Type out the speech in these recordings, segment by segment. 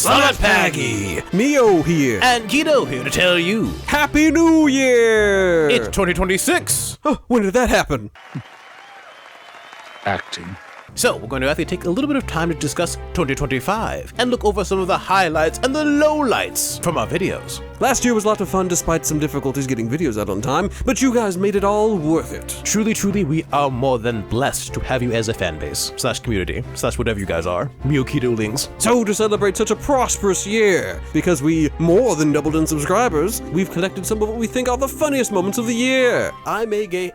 Summit Paggy! Meo here. And Kido here to tell you, Happy New Year! it's 2026! Oh, when did that happen? Acting. So, we're going to actually take a little bit of time to discuss 2025 and look over some of the highlights and the lowlights from our videos. Last year was a lot of fun despite some difficulties getting videos out on time, but you guys made it all worth it. Truly, truly, we are more than blessed to have you as a fan base, / community, / whatever you guys are, MeoKido-lings. So to celebrate such a prosperous year, because we more than doubled in subscribers, we've collected some of what we think are the funniest moments of the year. I'm a gay...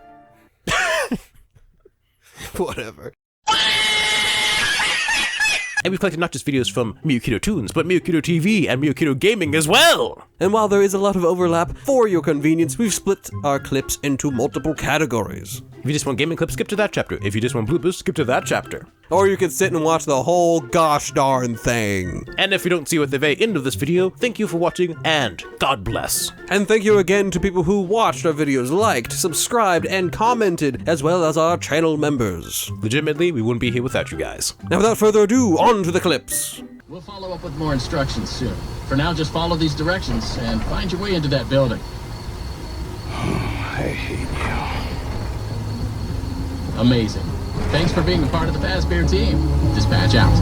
Whatever. And we've collected not just videos from MeoKido Toons, but MeoKido TV and MeoKido Gaming as well! And while there is a lot of overlap, for your convenience, we've split our clips into multiple categories. If you just want gaming clips, skip to that chapter. If you just want bloopers, skip to that chapter. Or you can sit and watch the whole gosh darn thing. And if you don't see you at the very end of this video, thank you for watching, and God bless. And thank you again to people who watched our videos, liked, subscribed, and commented, as well as our channel members. Legitimately, we wouldn't be here without you guys. Now without further ado, on to the clips. We'll follow up with more instructions soon. For now, just follow these directions and find your way into that building. I hate you. Amazing. Thanks for being a part of the Fazbear team. Dispatch out.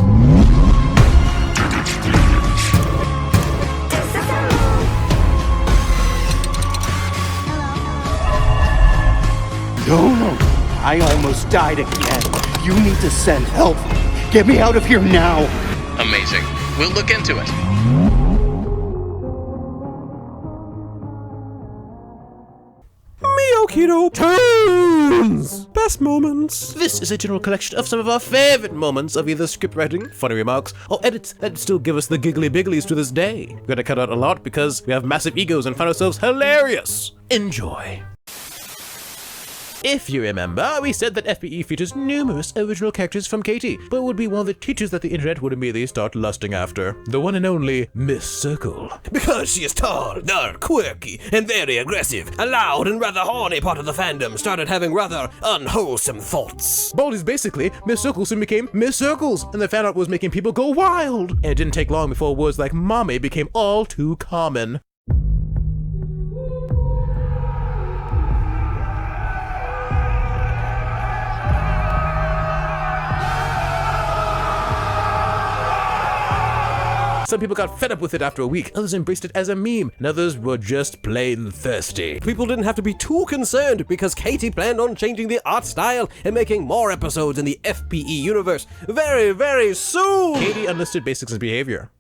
No. I almost died again. You need to send help. Get me out of here now. Amazing. We'll look into it. MeoKido Toons! Best moments. This is a general collection of some of our favorite moments of either script writing, funny remarks, or edits that still give us the giggly bigglies to this day. We're gonna cut out a lot because we have massive egos and find ourselves hilarious. Enjoy. If you remember, we said that FBE features numerous original characters from Katie, but would be one of the teachers that the internet would immediately start lusting after. The one and only Miss Circle. Because she is tall, dark, quirky, and very aggressive, a loud and rather horny part of the fandom started having rather unwholesome thoughts. Baldi's basically Miss Circle soon became Miss Circles, and the fan art was making people go wild. And it didn't take long before words like mommy became all too common. Some people got fed up with it after a week, others embraced it as a meme, and others were just plain thirsty. People didn't have to be too concerned because Katie planned on changing the art style and making more episodes in the FBE universe very, very soon! Katie unlisted basics of behavior.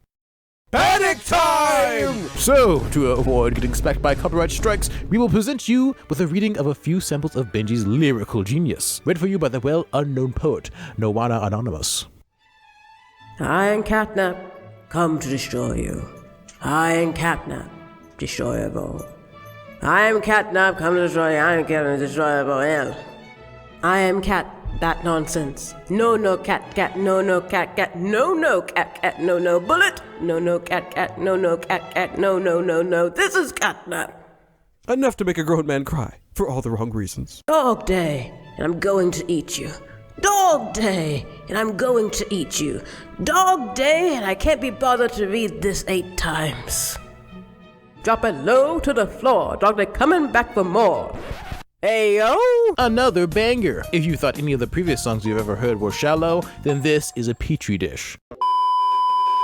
Panic time! So, to avoid getting smacked by copyright strikes, we will present you with a reading of a few samples of Benji's lyrical genius, read for you by the well-unknown poet, Nowana Anonymous. I am Catnap, come to destroy you. I am Catnap, destroyer of all. I am Catnap, come to destroy you. I am Catnap, destroyer of all. I am Cat, that nonsense. No, cat, no, cat, no, cat, no, bullet. No, cat, no, cat, no. This is Catnap. Enough to make a grown man cry, for all the wrong reasons. Dog day, and I'm going to eat you. Dog day, and I'm going to eat you. Dog day, and I can't be bothered to read this 8 times. Drop it low to the floor. Dog day coming back for more. Ayo! Another banger! If you thought any of the previous songs you've ever heard were shallow, then this is a petri dish.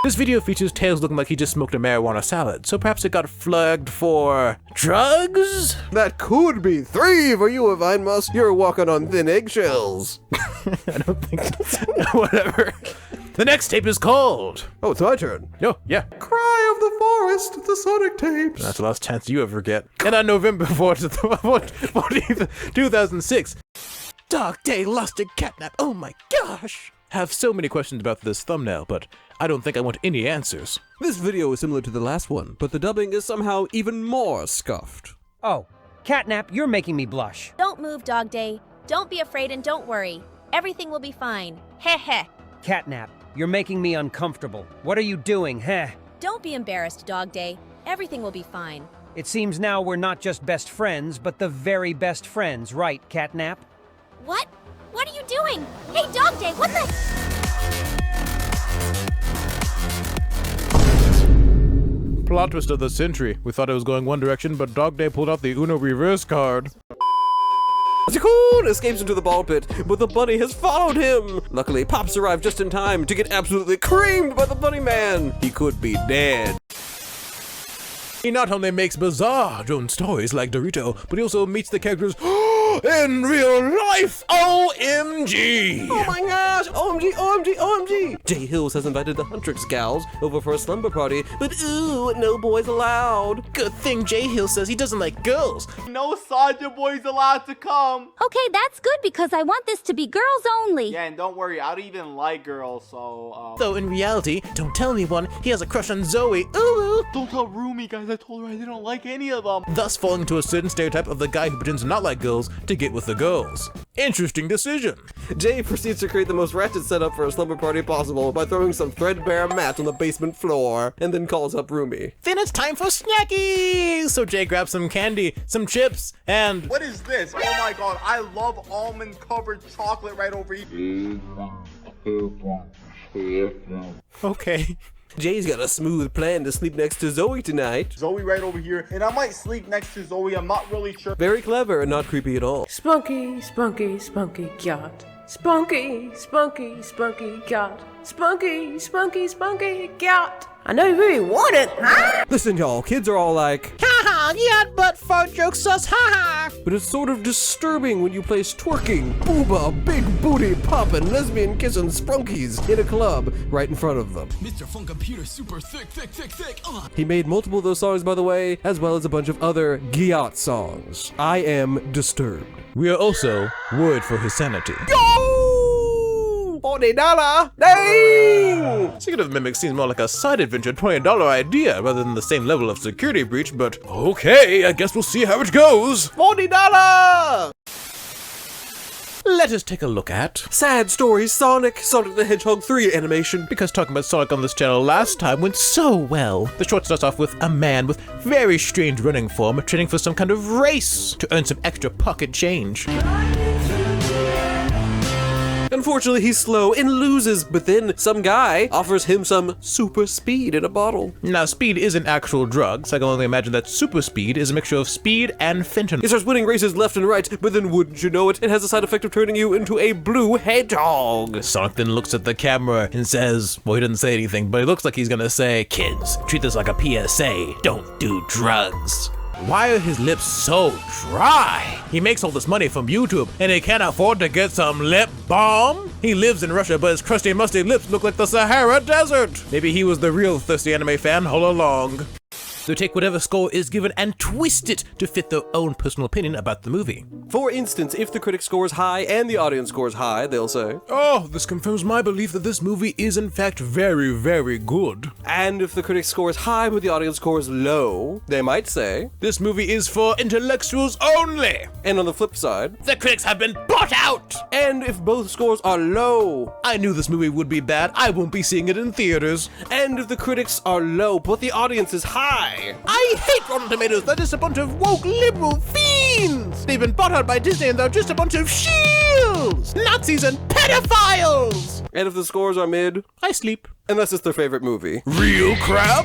This video features Tails looking like he just smoked a marijuana salad, so perhaps it got flagged for drugs? That could be 3 for you, Vinemus. You're walking on thin eggshells. I don't think so. Whatever. The next tape is called... Oh, it's my turn. Oh, yeah. Cry of the Forest, the Sonic tapes. That's the last chance you ever get. And on November 14th, 2006, Dog Day Lusted Catnap. Oh my gosh! Have so many questions about this thumbnail, but I don't think I want any answers. This video is similar to the last one, but the dubbing is somehow even more scuffed. Oh, Catnap, you're making me blush. Don't move, Dog Day. Don't be afraid and don't worry. Everything will be fine. Heh heh. Catnap, you're making me uncomfortable. What are you doing, heh? Don't be embarrassed, Dog Day. Everything will be fine. It seems now we're not just best friends, but the very best friends, right, Catnap? What? What are you doing? Hey, Dog Day, what the... Plot twist of the century. We thought it was going one direction, but Dog Day pulled out the Uno reverse card. Tycoon escapes into the ball pit, but the bunny has followed him. Luckily, Pops arrived just in time to get absolutely creamed by the bunny man. He could be dead. He not only makes bizarre drone stories like Dorito, but he also meets the characters in real life. OMG! Oh my gosh! OMG, OMG, OMG! Jay Hills has invited the Huntrix gals over for a slumber party, but ooh, no boys allowed. Good thing Jay Hill says he doesn't like girls. No Sanja boys allowed to come. Okay, that's good because I want this to be girls only. Yeah, and don't worry, I don't even like girls, so Though in reality, don't tell anyone, he has a crush on Zoe. Ooh! Don't tell Rumi, guys. I told her I didn't like any of them. Thus falling into a certain stereotype of the guy who pretends to not like girls to get with the girls. Interesting decision. Jay proceeds to create the most ratchet setup for a slumber party possible by throwing some threadbare mat on the basement floor, and then calls up Rumi. Then it's time for snackies! So Jay grabs some candy, some chips, and... What is this? Oh my god, I love almond-covered chocolate right over here. Okay. Jay's got a smooth plan to sleep next to Zoe tonight. Zoe right over here, and I might sleep next to Zoe, I'm not really sure. Very clever and not creepy at all. Spunky, spunky, spunky cat. Spunky, spunky, spunky cat. Spunky, spunky, spunky cat. I know you really want it, huh? Listen, y'all, kids are all like, Haha, yeah, but fart jokes sus, haha! but it's sort of disturbing when you place twerking, booba, big booty poppin', lesbian kissing sprunkies in a club right in front of them. Mr. Fun Computer super thick. He made multiple of those songs, by the way, as well as a bunch of other Gyat songs. I am disturbed. We are also worried for his sanity. $40! Dang! Speaking of mimics, seems more like a side adventure $20 idea rather than the same level of security breach, but okay, I guess we'll see how it goes. $40! Let us take a look at... Sad Story Sonic the Hedgehog 3 animation. Because talking about Sonic on this channel last time went so well. The short starts off with a man with very strange running form training for some kind of race to earn some extra pocket change. Unfortunately, he's slow and loses, but then some guy offers him some super speed in a bottle. Now, speed is an actual drug, so I can only imagine that super speed is a mixture of speed and fentanyl. He starts winning races left and right, but then wouldn't you know it, it has the side effect of turning you into a blue hedgehog. Sonic then looks at the camera and says, well, he doesn't say anything, but it looks like he's gonna say, kids, treat this like a PSA, don't do drugs. Why are his lips so dry? He makes all this money from YouTube, and he can't afford to get some lip balm? He lives in Russia, but his crusty, musty lips look like the Sahara Desert. Maybe he was the real thirsty anime fan all along. So take whatever score is given and twist it to fit their own personal opinion about the movie. For instance, if the critic scores high and the audience scores high, they'll say, oh, this confirms my belief that this movie is in fact very, very good. And if the critic scores high but the audience scores low, they might say, this movie is for intellectuals only. And on the flip side, the critics have been bought out. And if both scores are low, I knew this movie would be bad, I won't be seeing it in theaters. And if the critics are low but the audience is high, I hate Rotten Tomatoes. They're just a bunch of woke liberal fiends. They've been bought out by Disney and they're just a bunch of shields, Nazis and pedophiles. And if the scores are mid, I sleep. Unless it's their favorite movie. Real crap?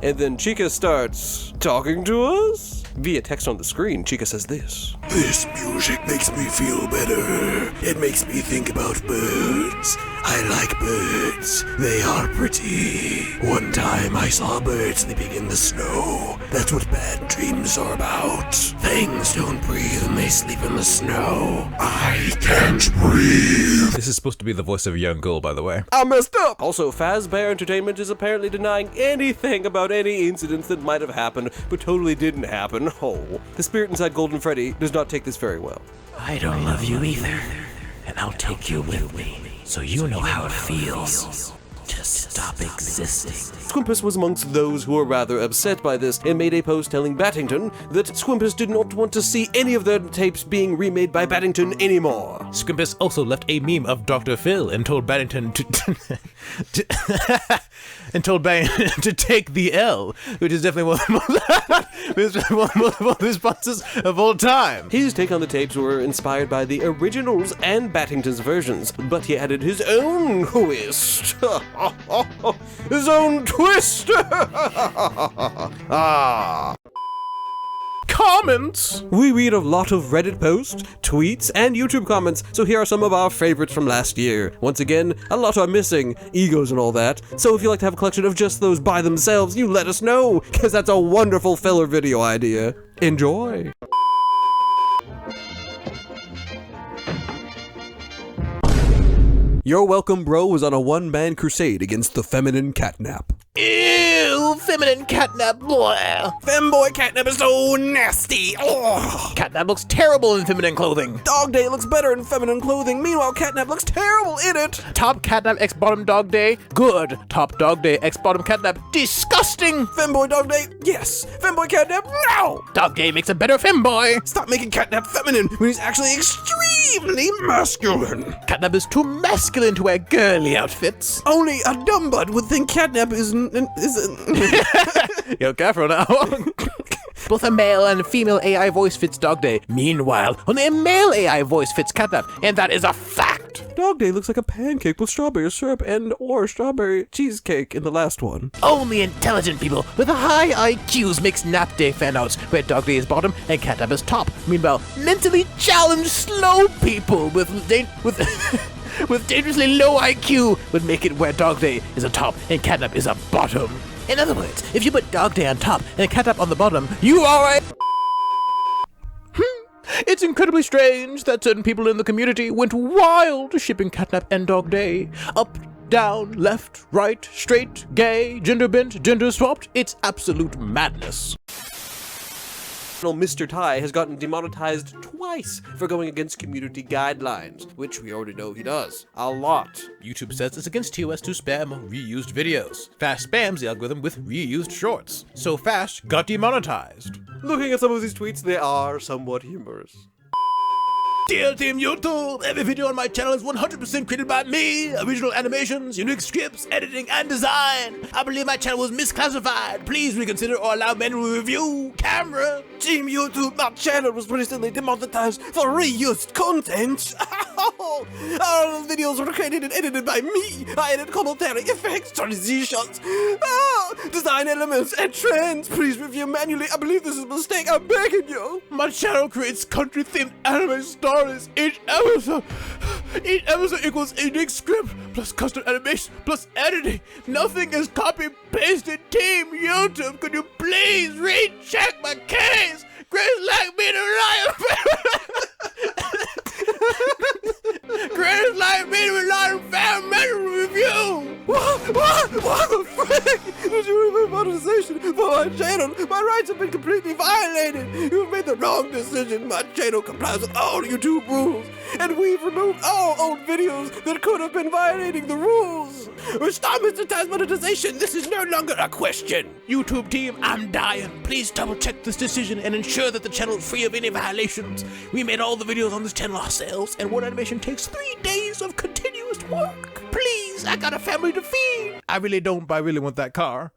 And then Chica starts talking to us? Via text on the screen, Chica says this. This music makes me feel better. It makes me think about birds. I like birds. They are pretty. One time I saw a bird sleeping in the snow. That's what bad dreams are about. Things don't breathe when they sleep in the snow. I can't breathe. This is supposed to be the voice of a young girl, by the way. I messed up! Also, Fazbear Entertainment is apparently denying anything about any incidents that might have happened, but totally didn't happen. Oh, the spirit inside Golden Freddy does not take this very well. I don't love you either, and I'll take you with me, so you know how it feels to stop existing. Squimpus was amongst those who were rather upset by this and made a post telling Battington that Squimpus did not want to see any of their tapes being remade by Battington anymore. Squimpus also left a meme of Dr. Phil and told Battington to take the L, which is definitely one of the most responses of all time. His take on the tapes were inspired by the originals and Battington's versions, but he added his own twist. Zone twist! Comments! We read a lot of Reddit posts, tweets, and YouTube comments, so here are some of our favorites from last year. Once again, a lot are missing, egos and all that, so if you like to have a collection of just those by themselves, you let us know, because that's a wonderful filler video idea. Enjoy! You're Welcome Bro was on a one-man crusade against the feminine catnap. Ew, feminine catnap. Blah. Femboy catnap is so nasty. Ugh. Catnap looks terrible in feminine clothing. Dog Day looks better in feminine clothing. Meanwhile, catnap looks terrible in it. Top catnap x bottom dog day, good. Top dog day x bottom catnap, disgusting. Femboy dog day, yes. Femboy catnap, no. Dog day makes a better femboy. Stop making catnap feminine when he's actually extremely masculine. Catnap is too masculine to wear girly outfits. Only a dumb butt would think catnap isn't. Yo, careful now. Both a male and female AI voice fits Dog Day. Meanwhile, only a male AI voice fits Catnap, and that is a fact. Dog Day looks like a pancake with strawberry syrup or strawberry cheesecake in the last one. Only intelligent people with high IQs makes Nap Day fanouts, where Dog Day is bottom and Catnap is top. Meanwhile, mentally challenged slow people with dangerously low IQ would make it where Dog Day is a top and Catnap is a bottom. In other words, if you put Dog Day on top and Catnap on the bottom, you are a... It's incredibly strange that certain people in the community went wild shipping Catnap and Dog Day. Up, down, left, right, straight, gay, gender bent, gender swapped. It's absolute madness. Mr. Ty has gotten demonetized twice for going against community guidelines, which we already know he does. A lot. YouTube says it's against TOS to spam reused videos. Fast spams the algorithm with reused shorts. So Fast got demonetized. Looking at some of these tweets, they are somewhat humorous. Dear Team YouTube, every video on my channel is 100% created by me. Original animations, unique scripts, editing, and design. I believe my channel was misclassified. Please reconsider or allow manual review. Camera. Team YouTube, my channel was recently demonetized for reused content. All videos were created and edited by me. I added commentary, effects, transitions, design elements, and trends. Please review manually. I believe this is a mistake. I'm begging you. My channel creates country-themed anime stories. Each episode equals a unique script, plus custom animation, plus editing. Nothing is copy-pasted. Team YouTube, could you please recheck my case? Grace like me to rely on Grace like me to rely on fan manual review. What the frick? Did you remove monetization for my channel? My rights have been completely violated. You've made the wrong decision. My channel complies with all YouTube rules, and we've removed all old videos that could have been violating the rules. Stop Mr. Ty's monetization. This is no longer a question. YouTube team, I'm dying. Please double check this decision and ensure that the channel is free of any violations. We made all the videos on this channel ourselves, and one animation takes 3 days of continuous work. Please, I got a family to feed. I really don't, but I really want that car.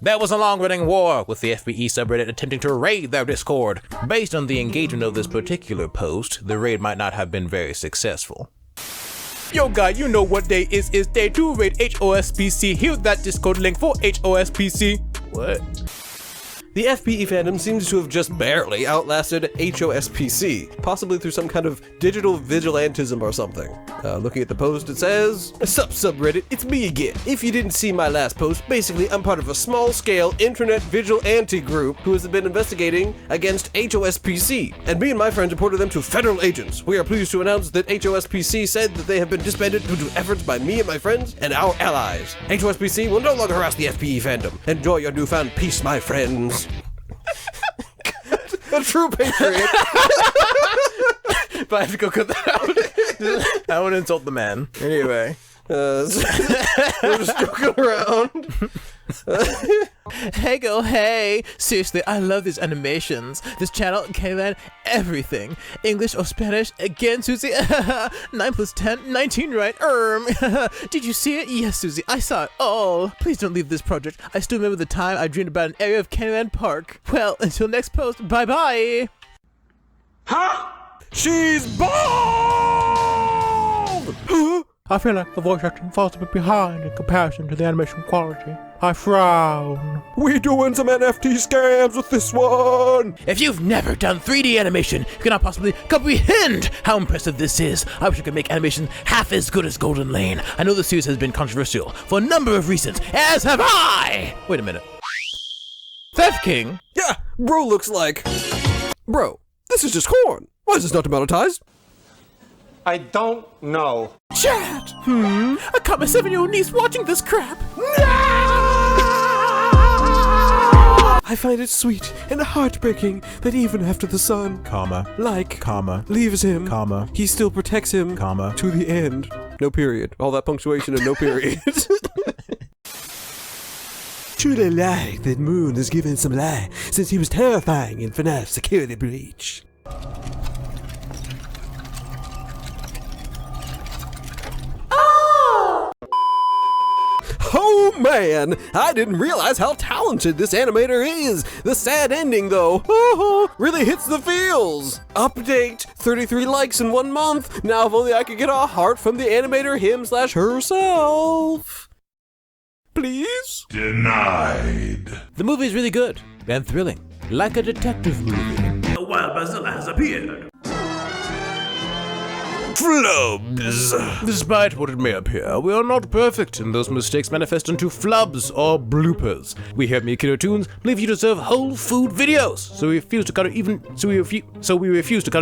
There was a long-running war with the FBE subreddit attempting to raid their Discord. Based on the engagement of this particular post, the raid might not have been very successful. Yo guy, you know what day is day 2 raid HOSPC. Here's that Discord link for HOSPC. What? The FBE fandom seems to have just barely outlasted HOSPC, possibly through some kind of digital vigilantism or something. Looking at the post, it says, "Sup subreddit, it's me again. If you didn't see my last post, basically I'm part of a small-scale internet vigilante group who has been investigating against HOSPC, and me and my friends reported them to federal agents. We are pleased to announce that HOSPC said that they have been disbanded due to efforts by me and my friends and our allies. HOSPC will no longer harass the FBE fandom. Enjoy your newfound peace, my friends." A true patriot. But I have to go cut that out. I want to insult the man. Anyway. We're just joking around. Hey go, hey! Seriously, I love these animations. This channel can learn everything. English or Spanish? Again, Susie? 9 plus 10, 19, right? Did you see it? Yes, Susie, I saw it all. Please don't leave this project. I still remember the time I dreamed about an area of Candyland Park. Well, until next post, bye-bye! Huh? She's bald! I feel like the voice acting falls a bit behind in comparison to the animation quality. I frown. We doing some NFT scams with this one! If you've never done 3D animation, you cannot possibly comprehend how impressive this is. I wish I could make animation half as good as Golden Lane. I know the series has been controversial for a number of reasons, as have I! Wait a minute. Theft King? Yeah, bro looks like... Bro, this is just corn. Why is this not demonetized? I don't know. Chat! I caught my 7-year-old niece watching this crap. I find it sweet and heartbreaking that even after the son, leaves him, he still protects him, to the end. No period. All that punctuation and no period. Truly like that Moon is given some lie since he was terrifying in FNAF Security Breach. Oh man, I didn't realize how talented this animator is. The sad ending though, really hits the feels. Update, 33 likes in 1 month. Now if only I could get a heart from the animator him/herself. Please? Denied. The movie is really good and thrilling, like a detective movie. A wild Bazilla has appeared. Flubs. Despite what it may appear, we are not perfect, and those mistakes manifest into flubs or bloopers. We here at MeoKido Toons believe you deserve whole food videos, so we refuse to cut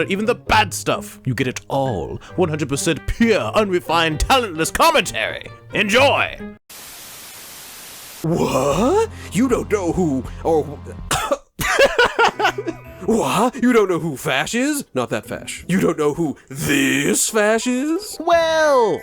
out even the bad stuff. You get it all. 100% pure, unrefined, talentless commentary. Enjoy! What? You don't know who, or... What? You don't know who Fash is? Not that Fash. You don't know who this Fash is? Well...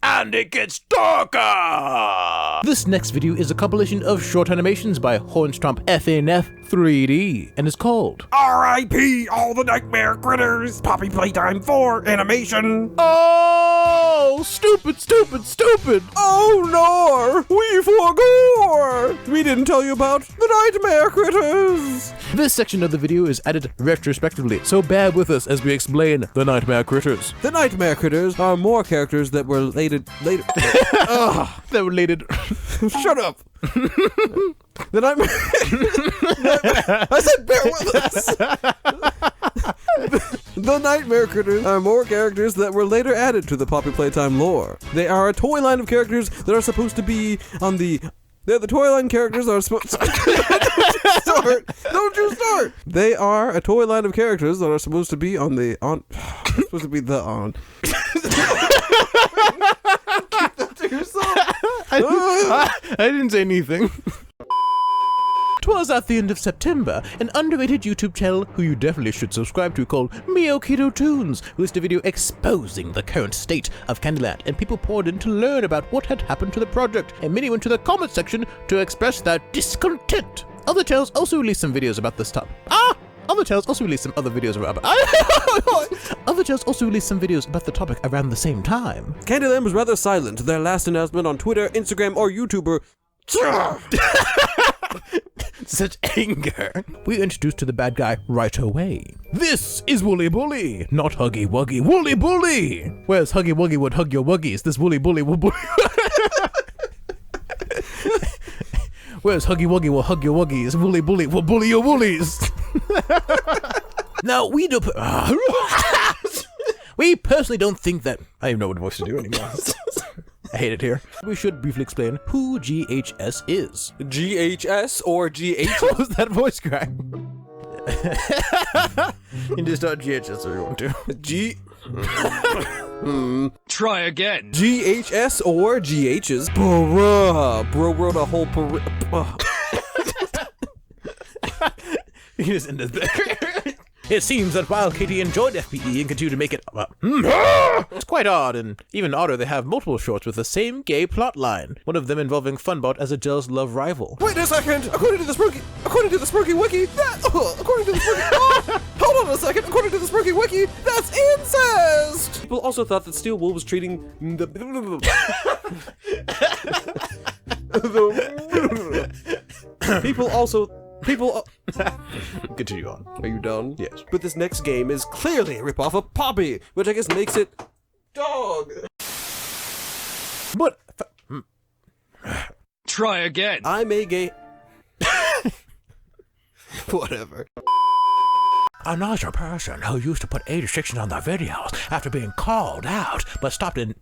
And it gets darker! This next video is a compilation of short animations by Hornstromp fnaf 3D, and is called R.I.P. all the nightmare critters. Poppy Playtime 4 animation. Oh, stupid, stupid, stupid! Oh no! We forgot! We didn't tell you about the nightmare critters! This section of the video is added retrospectively, so bear with us as we explain the nightmare critters. The nightmare critters are more characters that were later. That related. Shut up. The nightmare. I said bear with us. The nightmare critters are more characters that were later added to the Poppy Playtime lore. They are a toy line of characters that are supposed to be on the. They're the toy line characters that are supposed. Don't you start! They are a toy line of characters that are supposed to be on the supposed to be the on. Keep that to yourself. I didn't say anything. 'Twas at the end of September, an underrated YouTube channel who you definitely should subscribe to called MeoKido Toons released a video exposing the current state of Candyland, and people poured in to learn about what had happened to the project, and many went to the comment section to express their discontent. Other channels also released some videos about this topic. Other channels also released some other videos about Other channels also released some videos about the topic around the same time. Candyland was rather silent. Their last announcement on Twitter, Instagram, or YouTuber. Such anger. We are introduced to the bad guy right away. This is Wooly Bully, not Huggy Wuggy. Wooly Bully! Whereas Huggy Wuggy would hug your wuggies, this Wooly Bully will bully. Whereas Huggy Wuggy will hug your wuggies, Wooly Bully will bully your woolies. Now, we don't. We personally don't think that. I don't even know what voice to do anymore. I hate it here. We should briefly explain who GHS is. GHS or GH? What was that voice crack? You can just start GHS if you want to. Try again. GHS or GHs? Bruh. Bro wrote a whole You just ended there. It seems that while Katie enjoyed FPE and continued to make it it's quite odd, and even odder they have multiple shorts with the same gay plot line, one of them involving Funbot as a jealous love rival. Wait a second! According to the Spooky Wiki, hold on a second! According to the Spooky Wiki, that's incest! People also thought that Steel Wool was treating the Continue on. Are you done? Yes. But this next game is clearly a ripoff of Poppy, which I guess makes it... wrong. But Try again. I'm a gay. Whatever. another person who used to put age restrictions on their videos after being called out, but stopped in.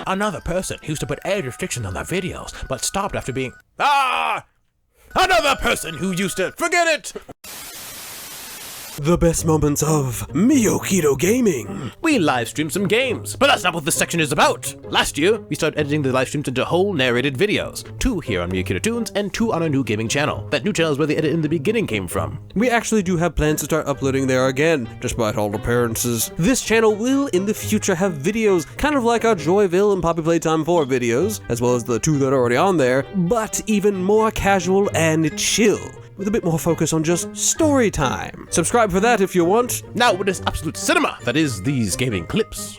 Another person who used to put age restrictions on their videos, but stopped after being. Another person who used to. Forget it! The best moments of MeoKido Gaming. We live stream some games, but that's not what this section is about. Last year, we started editing the live streams into whole narrated videos. 2 here on MeoKido Toons, and 2 on our new gaming channel. That new channel is where the edit in the beginning came from. We actually do have plans to start uploading there again, despite all appearances. This channel will in the future have videos, kind of like our Joyville and Poppy Playtime 4 videos, as well as the 2 that are already on there, but even more casual and chill, with a bit more focus on just story time. Subscribe for that if you want. Now with this absolute cinema that is these gaming clips.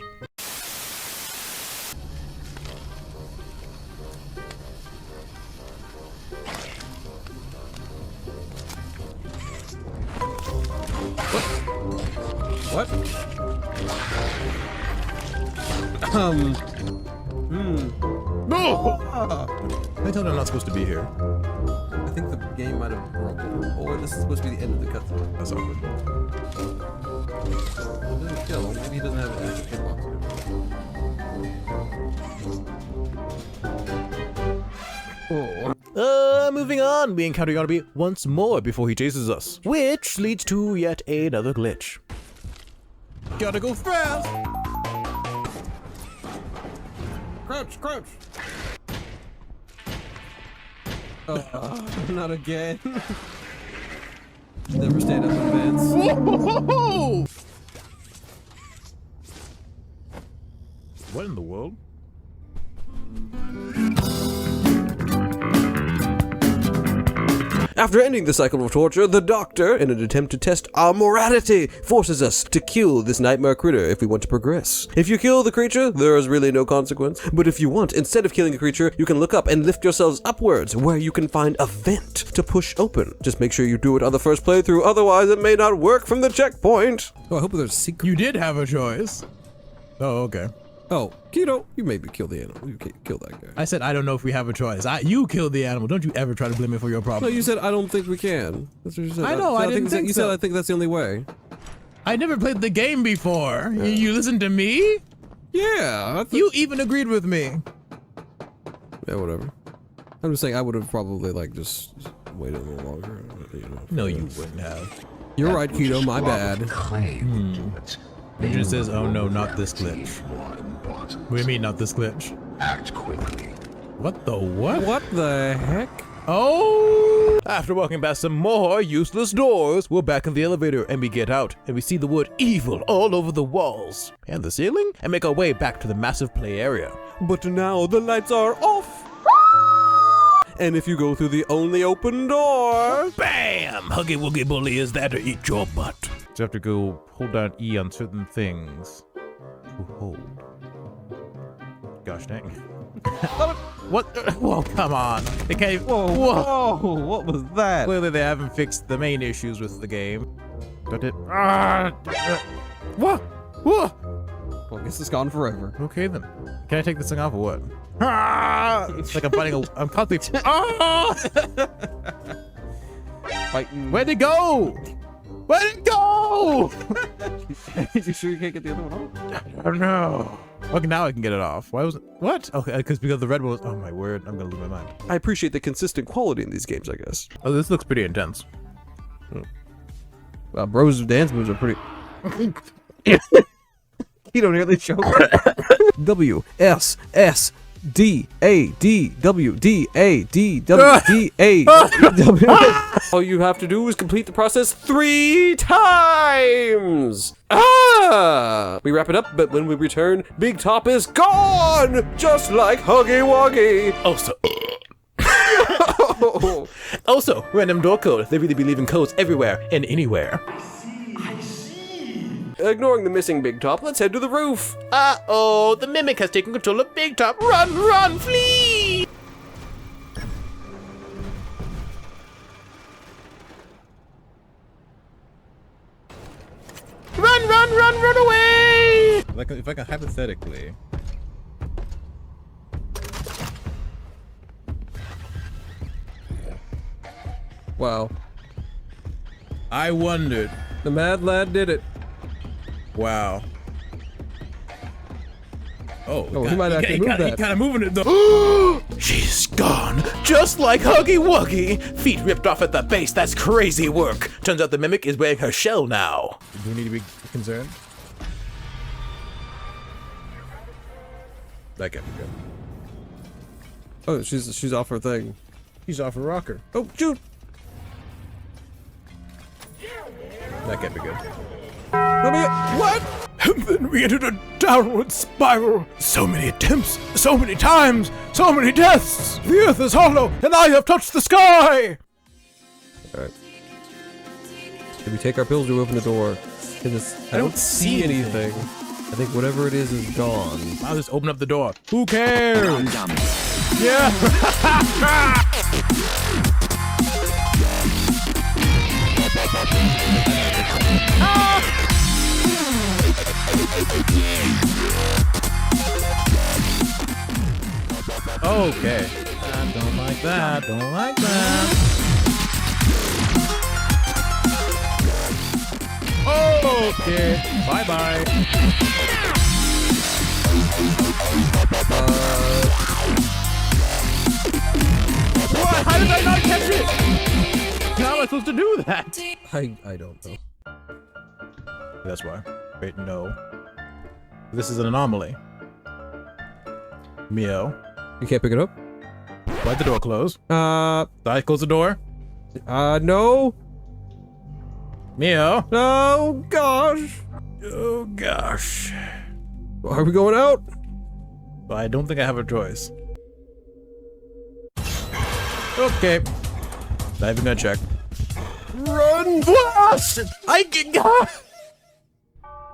What? No! They told me I'm not supposed to be here. I think the game might have broken. Or this is supposed to be the end of the cutscene. That's awkward. It doesn't kill. Maybe he doesn't have an actual hitbox. Moving on, we encounter Yonabe once more before he chases us, which leads to yet another glitch. Gotta go fast! Crouch, crouch! Not again. Never stand up in beds. Whoa! What in the world? After ending the cycle of torture, the doctor, in an attempt to test our morality, forces us to kill this nightmare critter if we want to progress. If you kill the creature, there is really no consequence. But if you want, instead of killing the creature, you can look up and lift yourselves upwards, where you can find a vent to push open. Just make sure you do it on the first playthrough, otherwise it may not work from the checkpoint. Oh, I hope there's a secret. You did have a choice. Oh, okay. Oh, Kido, you made me kill the animal. You can't kill that guy. I said I don't know if we have a choice. You killed the animal. Don't you ever try to blame me for your problem. No, you said I don't think we can. That's what you said. I know, I didn't think you said I think that's the only way. I never played the game before. You listened to me? Yeah. You even agreed with me. Yeah, whatever. I'm just saying I would have probably like just waited a little longer. You know, no, you wouldn't have. You're right, Kido. My bad. It just says, "Oh no, not this glitch." What do you mean, not this glitch? Act quickly. What the what? What the heck? Oh! After walking past some more useless doors, we're back in the elevator and we get out and we see the word evil all over the walls and the ceiling and make our way back to the massive play area. But now the lights are off. And if you go through the only open door, BAM! Huggy Wuggy Bully is there to eat your butt. So you have to go hold down E on certain things to hold. Gosh dang. What? Whoa, come on. They can't even. Whoa, what was that? Clearly they haven't fixed the main issues with the game. What? What? Well, I guess it's gone forever. Okay then. Can I take this thing off or what? It's like I'm fighting a. I'm constantly. Fighting. Where'd it go? Where'd it go? You sure you can't get the other one off? I don't know. Okay, now I can get it off. Why was it? What? Okay, because the red one was. Oh my word! I'm gonna lose my mind. I appreciate the consistent quality in these games, I guess. Oh, this looks pretty intense. Bro's dance moves are pretty. You don't nearly choke. W S S D A D W D A D W D A W. All you have to do is complete the process 3 times. We wrap it up, but when we return, Big Top is gone, just like Huggy Wuggy. Also, random door code. They really be leaving codes everywhere and anywhere. Ignoring the missing Big Top, let's head to the roof. Uh-oh, the Mimic has taken control of Big Top. Run, run, flee! Run, run, run, run away! Like, if I can hypothetically. Wow. I wondered. The mad lad did it. Wow. Oh, he might actually move that. He kind of moving it though. She's gone, just like Huggy Wuggy. Feet ripped off at the base. That's crazy work. Turns out the mimic is wearing her shell now. Do we need to be concerned? That can't be good. Oh, she's off her thing. She's off her rocker. Oh, shoot! That can't be good. What? And then we entered a downward spiral. So many attempts, so many times, so many deaths. The earth is hollow, and I have touched the sky. Alright. Did we take our pills to open the door? I don't see anything. I think whatever it is gone. I'll just open up the door. Who cares? Yeah. Okay. I don't like that. Don't like that. Okay. Bye-bye. What? How did I not catch it? How am I supposed to do that? I don't know. That's why. Wait, no. This is an anomaly. Meo. You can't pick it up? Why'd the door close? Did I close the door? No. Meo. Oh, gosh. Oh, gosh. Are we going out? I don't think I have a choice. Okay. Not even gonna check. Run! Blast! I can go!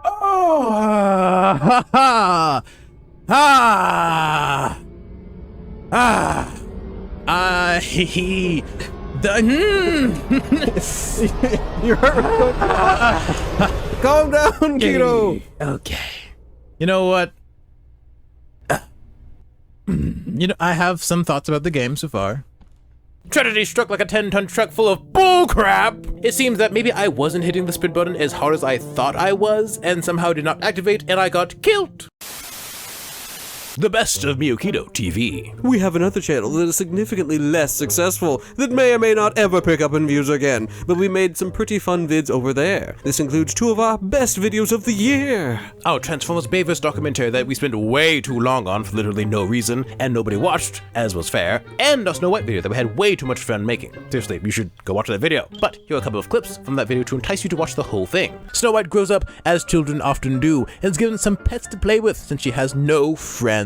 Oh! Ha ha! Ah! Ah! He. You're calm down, Kido. Okay. You know what? You know, I have some thoughts about the game so far. Tragedy struck like a 10-ton truck full of bullcrap! It seems that maybe I wasn't hitting the sprint button as hard as I thought I was, and somehow did not activate, and I got killed! The best of MeoKido TV. We have another channel that is significantly less successful, that may or may not ever pick up in views again, but we made some pretty fun vids over there. This includes 2 of our best videos of the year. Our Transformers Bayverse documentary that we spent way too long on for literally no reason, and nobody watched, as was fair, and our Snow White video that we had way too much fun making. Seriously, you should go watch that video. But here are a couple of clips from that video to entice you to watch the whole thing. Snow White grows up, as children often do, and is given some pets to play with since she has no friends.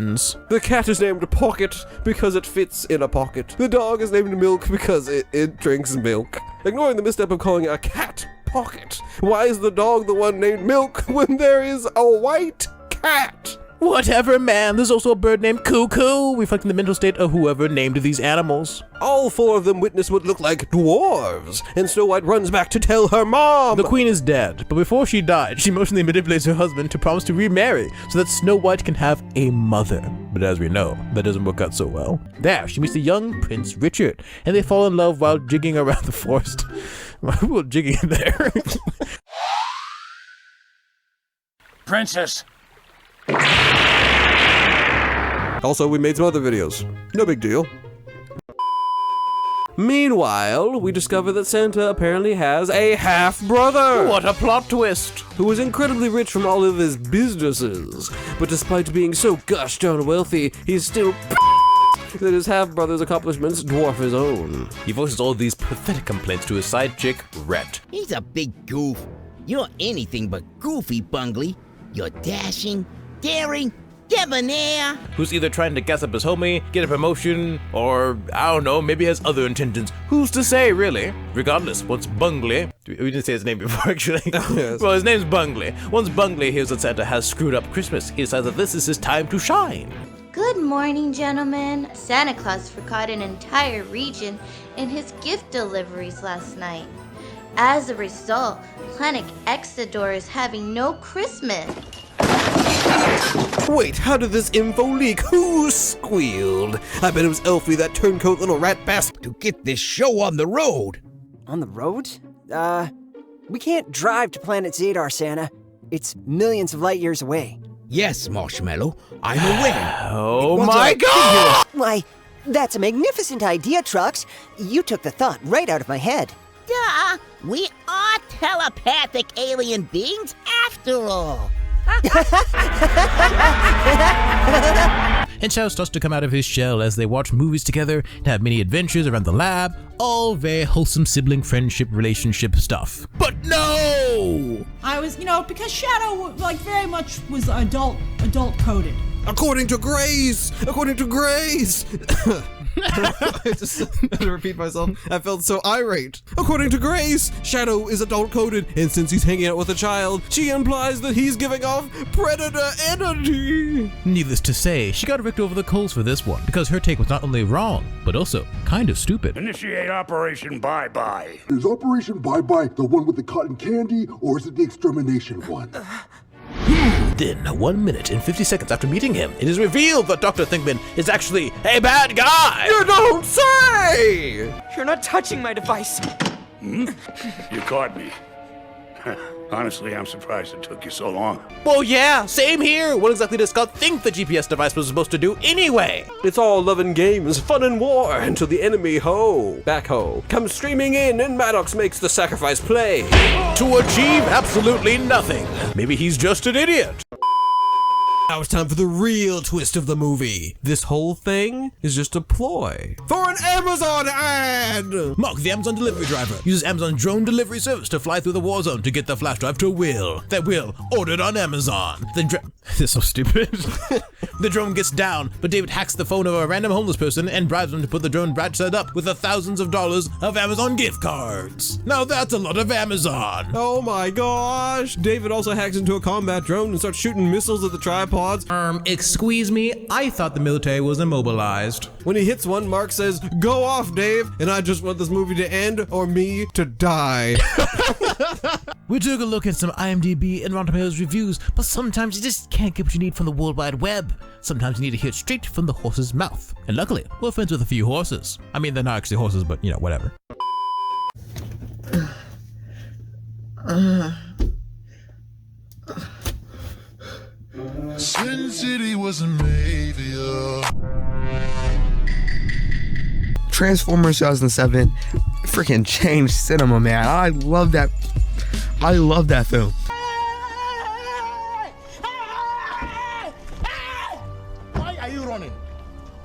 The cat is named Pocket because it fits in a pocket. The dog is named Milk because it drinks milk. Ignoring the misstep of calling a cat Pocket, why is the dog the one named Milk when there is a white cat? Whatever, man. There's also a bird named Cuckoo, reflecting the mental state of whoever named these animals. All 4 of them witness what look like dwarves, and Snow White runs back to tell her mom. The queen is dead, but before she died, she emotionally manipulates her husband to promise to remarry so that Snow White can have a mother. But as we know, that doesn't work out so well. There, she meets the young Prince Richard, and they fall in love while jigging around the forest. Who will jigging in there? Princess. Also, we made some other videos. No big deal. Meanwhile, we discover that Santa apparently has a half-brother! What a plot twist! Who is incredibly rich from all of his businesses. But despite being so gosh darn wealthy, he's still that his half-brother's accomplishments dwarf his own. He voices all these pathetic complaints to his side chick, Rhett. He's a big goof. You're anything but goofy, Bungley. You're dashing, daring, debonair. Who's either trying to gas up his homie, get a promotion, or, I don't know, maybe has other intentions. Who's to say, really? Regardless, once Bungley, we didn't say his name before, actually. Yes. Well, his name's Bungley. Once Bungley hears that Santa has screwed up Christmas, he decides that this is his time to shine. Good morning, gentlemen. Santa Claus forgot an entire region in his gift deliveries last night. As a result, Planet Exodor is having no Christmas. Wait, how did this info leak? Who squealed? I bet it was Elfie, that turncoat little rat bastard. To get this show on the road. On the road? We can't drive to Planet Zadar, Santa. It's millions of light years away. Yes, Marshmallow, I'm aware. Oh my God! Why, that's a magnificent idea, Trucks. You took the thought right out of my head. Duh! We are telepathic alien beings after all. And Xiao starts to come out of his shell as they watch movies together and have many adventures around the lab, all very wholesome sibling friendship relationship stuff. But no! I was, because Shadow, very much was adult coded. According to Grace! I just had to repeat myself. I felt so irate. According to Grace, Shadow is adult-coded, and since he's hanging out with a child, she implies that he's giving off predator energy. Needless to say, she got ripped over the coals for this one, because her take was not only wrong, but also kind of stupid. Initiate Operation Bye-Bye. Is Operation Bye-Bye the one with the cotton candy, or is it the extermination one? Then, 1 minute and 50 seconds after meeting him, it is revealed that Dr. Thinkman is actually a bad guy! You don't say! You're not touching my device. You caught me. Honestly, I'm surprised it took you so long. Well, yeah, same here! What exactly does Scott think the GPS device was supposed to do anyway? It's all love and games, fun and war, until the enemy backhoe, comes streaming in and Maddox makes the sacrifice play. To achieve absolutely nothing. Maybe he's just an idiot. Now it's time for the real twist of the movie. This whole thing is just a ploy for an Amazon ad! Mark, the Amazon delivery driver, uses Amazon drone delivery service to fly through the war zone to get the flash drive to Will. That Will ordered on Amazon. This is so stupid. The drone gets down, but David hacks the phone of a random homeless person and bribes him to put the drone set up with thousands of dollars of Amazon gift cards. Now that's a lot of Amazon. Oh my gosh! David also hacks into a combat drone and starts shooting missiles at the tripods. Excuse me, I thought the military was immobilized. When he hits one, Mark says, "Go off, Dave," and I just want this movie to end or me to die. We took a look at some IMDb and Rotten Tomatoes reviews, but sometimes you just can't get what you need from the World Wide Web. Sometimes you need to hear it straight from the horse's mouth. And luckily, we're friends with a few horses. I mean, they're not actually horses, but whatever. Sin City was a maybe. Transformers 2007 freaking changed cinema, man. I love that film. Why are you running?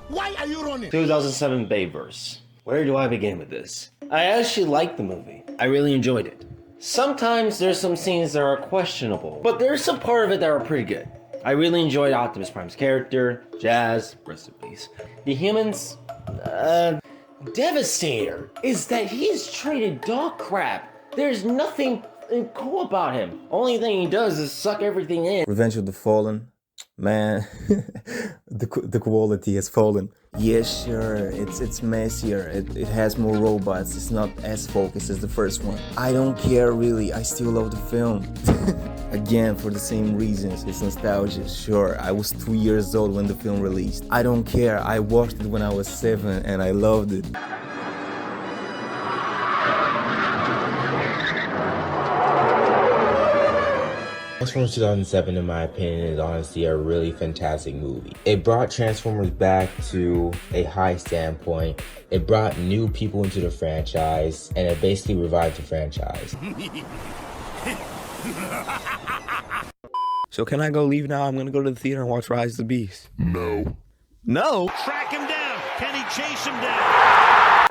Why are you running? 2007 Bayverse. Where do I begin with this? I actually liked the movie. I really enjoyed it. Sometimes there's some scenes that are questionable, but there's some part of it that are pretty good. I really enjoyed Optimus Prime's character, Jazz, rest in peace. The humans, Devastator is that he's treated dog crap. There's nothing cool about him. Only thing he does is suck everything in. Revenge of the Fallen, man, the quality has fallen. Yes, sure, it's messier, it has more robots, it's not as focused as the first one. I don't care really, I still love the film. Again, for the same reasons, it's nostalgia, sure, I was 2 years old when the film released. I don't care, I watched it when I was 7 and I loved it. Transformers 2007, in my opinion, is honestly a really fantastic movie. It brought Transformers back to a high standpoint. It brought new people into the franchise, and it basically revived the franchise. So can I go leave now? I'm gonna go to the theater and watch Rise of the Beast. No. No? Track him down. Can he chase him down?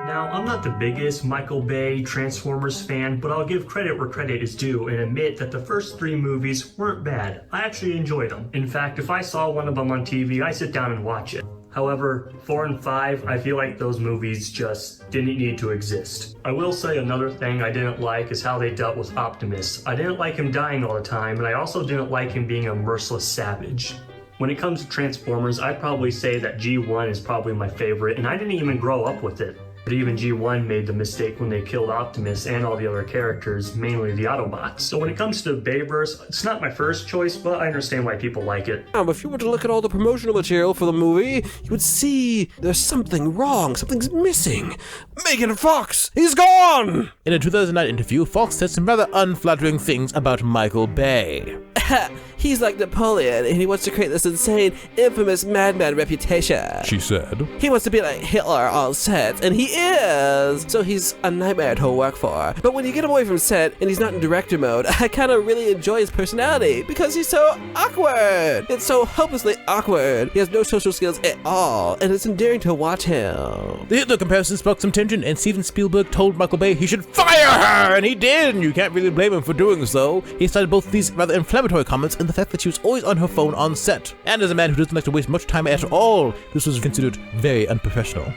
Now, I'm not the biggest Michael Bay Transformers fan, but I'll give credit where credit is due and admit that the first 3 movies weren't bad. I actually enjoyed them. In fact, if I saw one of them on TV, I sit down and watch it. However, 4 and 5, I feel like those movies just didn't need to exist. I will say another thing I didn't like is how they dealt with Optimus. I didn't like him dying all the time, and I also didn't like him being a merciless savage. When it comes to Transformers, I'd probably say that G1 is probably my favorite, and I didn't even grow up with it. But even G1 made the mistake when they killed Optimus and all the other characters, mainly the Autobots. So when it comes to Bayverse, it's not my first choice, but I understand why people like it. Now, if you were to look at all the promotional material for the movie, you would see there's something wrong, something's missing. Megan Fox, he's gone! In a 2009 interview, Fox said some rather unflattering things about Michael Bay. He's like Napoleon, and he wants to create this insane, infamous madman reputation. She said. He wants to be like Hitler on set, and he is! So he's a nightmare to work for. But when you get him away from set, and he's not in director mode, I kinda really enjoy his personality, because he's so awkward! It's so hopelessly awkward. He has no social skills at all, and it's endearing to watch him. The Hitler comparison sparked some tension, and Steven Spielberg told Michael Bay he should fire her, and he did, and you can't really blame him for doing so. He cited both these rather inflammatory comments and the fact that she was always on her phone on set. And as a man who doesn't like to waste much time at all, this was considered very unprofessional.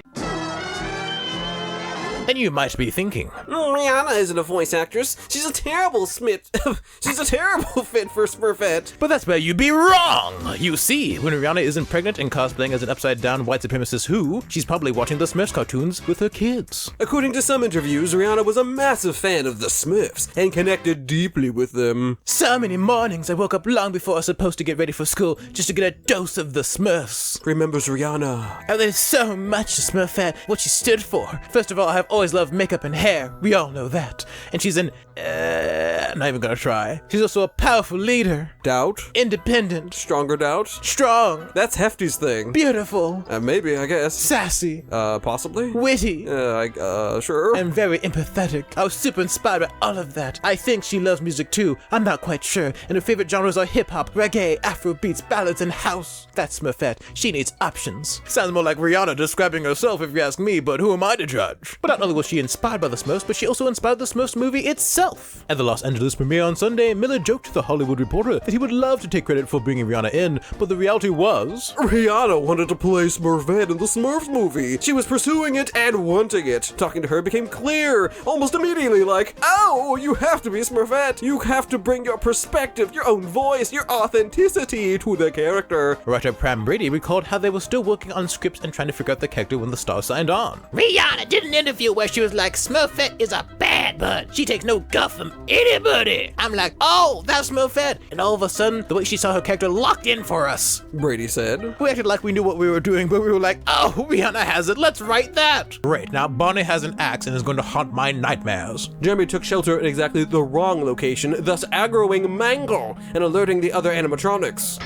And you might be thinking, Rihanna isn't a voice actress. She's a terrible she's a terrible fit for Smurfette. But that's where you'd be wrong! You see, when Rihanna isn't pregnant and cosplaying as an upside-down white supremacist who, she's probably watching the Smurfs cartoons with her kids. According to some interviews, Rihanna was a massive fan of the Smurfs and connected deeply with them. So many mornings I woke up long before I was supposed to get ready for school just to get a dose of the Smurfs. Remembers Rihanna. Oh, there's so much to Smurfette, what she stood for. First of all, I've always loved makeup and hair. We all know that. And she's an, I'm not even gonna try. She's also a powerful leader. Doubt. Independent. Stronger doubt. Strong. That's Hefty's thing. Beautiful. Maybe, I guess. Sassy. Possibly. Witty. Sure. And very empathetic. I was super inspired by all of that. I think she loves music too. I'm not quite sure. And her favorite genres are hip-hop, reggae, Afrobeats, ballads, and house. That's Smurfette. She needs options. Sounds more like Rihanna describing herself if you ask me, but who am I to judge? But not only was she inspired by the Smurfs, but she also inspired the Smurfs movie itself. At the Los Angeles premiere on Sunday, Miller joked to The Hollywood Reporter that he would love to take credit for bringing Rihanna in, but the reality was... Rihanna wanted to play Smurfette in the Smurfs movie. She was pursuing it and wanting it. Talking to her became clear, almost immediately, like, oh, you have to be Smurfette. You have to bring your perspective, your own voice, your authenticity to the character. Writer Pram Brady recalled how they were still working on scripts and trying to figure out the character when the stars signed on. Rihanna did an interview where she was like, Smurfette is a bad bud. She takes no guff from anybody. I'm like, oh, that's Smurfette. And all of a sudden, the way she saw her character locked in for us. Brady said. We acted like we knew what we were doing, but we were like, oh, Rihanna has it. Let's write that. Right, now Bonnie has an axe and is going to haunt my nightmares. Jeremy took shelter in exactly the wrong location, thus aggroing Mangle and alerting the other animatronics.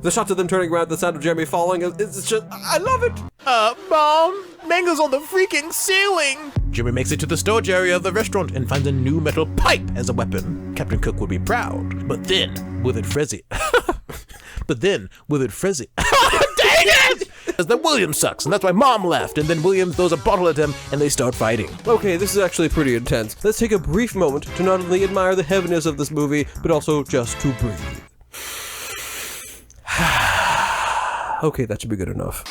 The shots of them turning around, the sound of Jeremy falling, it's just, I love it! Mom, Mangle's on the freaking ceiling! Jeremy makes it to the storage area of the restaurant and finds a new metal pipe as a weapon. Captain Cook would be proud. But then, Withered Frezzy. Dang it! That William sucks, and that's why Mom left, and then William throws a bottle at him, and they start fighting. Okay, this is actually pretty intense. Let's take a brief moment to not only admire the heaviness of this movie, but also just to breathe. Okay, that should be good enough.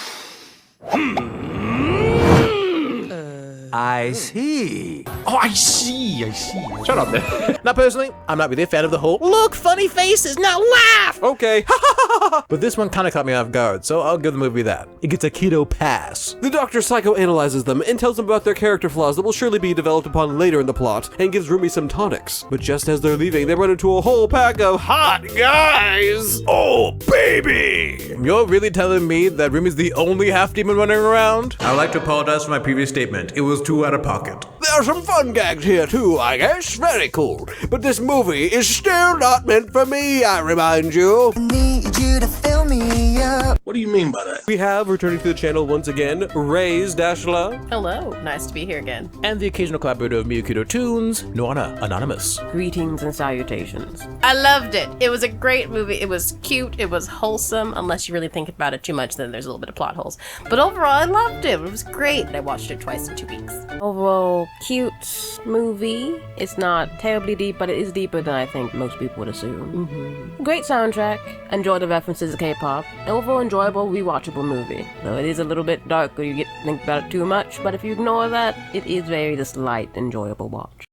I see. Oh, I see. Shut up, man. Now, personally, I'm not really a fan of the whole, look, funny faces, now laugh! Okay. But this one kind of caught me off guard, so I'll give the movie that. It gets a keto pass. The doctor psychoanalyzes them and tells them about their character flaws that will surely be developed upon later in the plot, and gives Rumi some tonics. But just as they're leaving, they run into a whole pack of hot guys! Oh, baby! You're really telling me that Rumi's the only half-demon running around? I'd like to apologize for my previous statement. It was too out of pocket. There are some fun gags here too, I guess. Very cool. But this movie is still not meant for me, I remind you. I need you to fill me up. What do you mean by that? We have, returning to the channel once again, Ray's Dashla. Hello, nice to be here again. And the occasional collaborator of MeoKido Toons, Noana Anonymous. Greetings and salutations. I loved it. It was a great movie. It was cute. It was wholesome. Unless you really think about it too much, then there's a little bit of plot holes. But overall, I loved it. It was great. I watched it twice in 2 weeks. Overall, cute movie. It's not terribly deep, but it is deeper than I think most people would assume. Great soundtrack. Enjoy the references to K-pop. Overall enjoyable, rewatchable movie. Though it is a little bit dark when you get to think about it too much, but if you ignore that, it is very just light, enjoyable watch.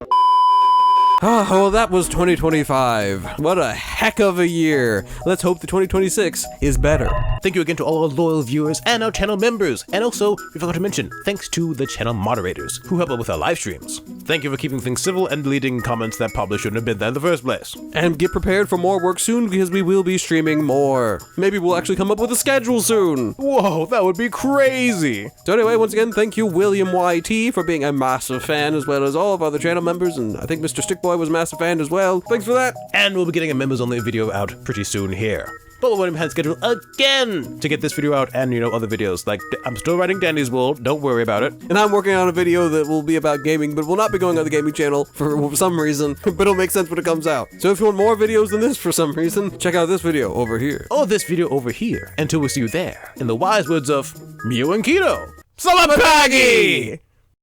Oh, well, that was 2025. What a heck of a year. Let's hope the 2026 is better. Thank you again to all our loyal viewers and our channel members. And also, we forgot to mention, thanks to the channel moderators who help out with our live streams. Thank you for keeping things civil and deleting comments that probably shouldn't have been there in the first place. And get prepared for more work soon because we will be streaming more. Maybe we'll actually come up with a schedule soon. Whoa, that would be crazy. So anyway, once again, thank you William YT for being a massive fan, as well as all of our other channel members, and I think Mr. Stickboy was a massive fan as well. Thanks for that. And we'll be getting a members only video out pretty soon here. But we're ahead schedule again to get this video out and, other videos. Like, I'm still writing Danny's World, don't worry about it. And I'm working on a video that will be about gaming, but will not be going on the gaming channel for some reason, but it'll make sense when it comes out. So if you want more videos than this for some reason, check out this video over here. Or this video over here, until we see you there. In the wise words of MeoKido. Salapaghi!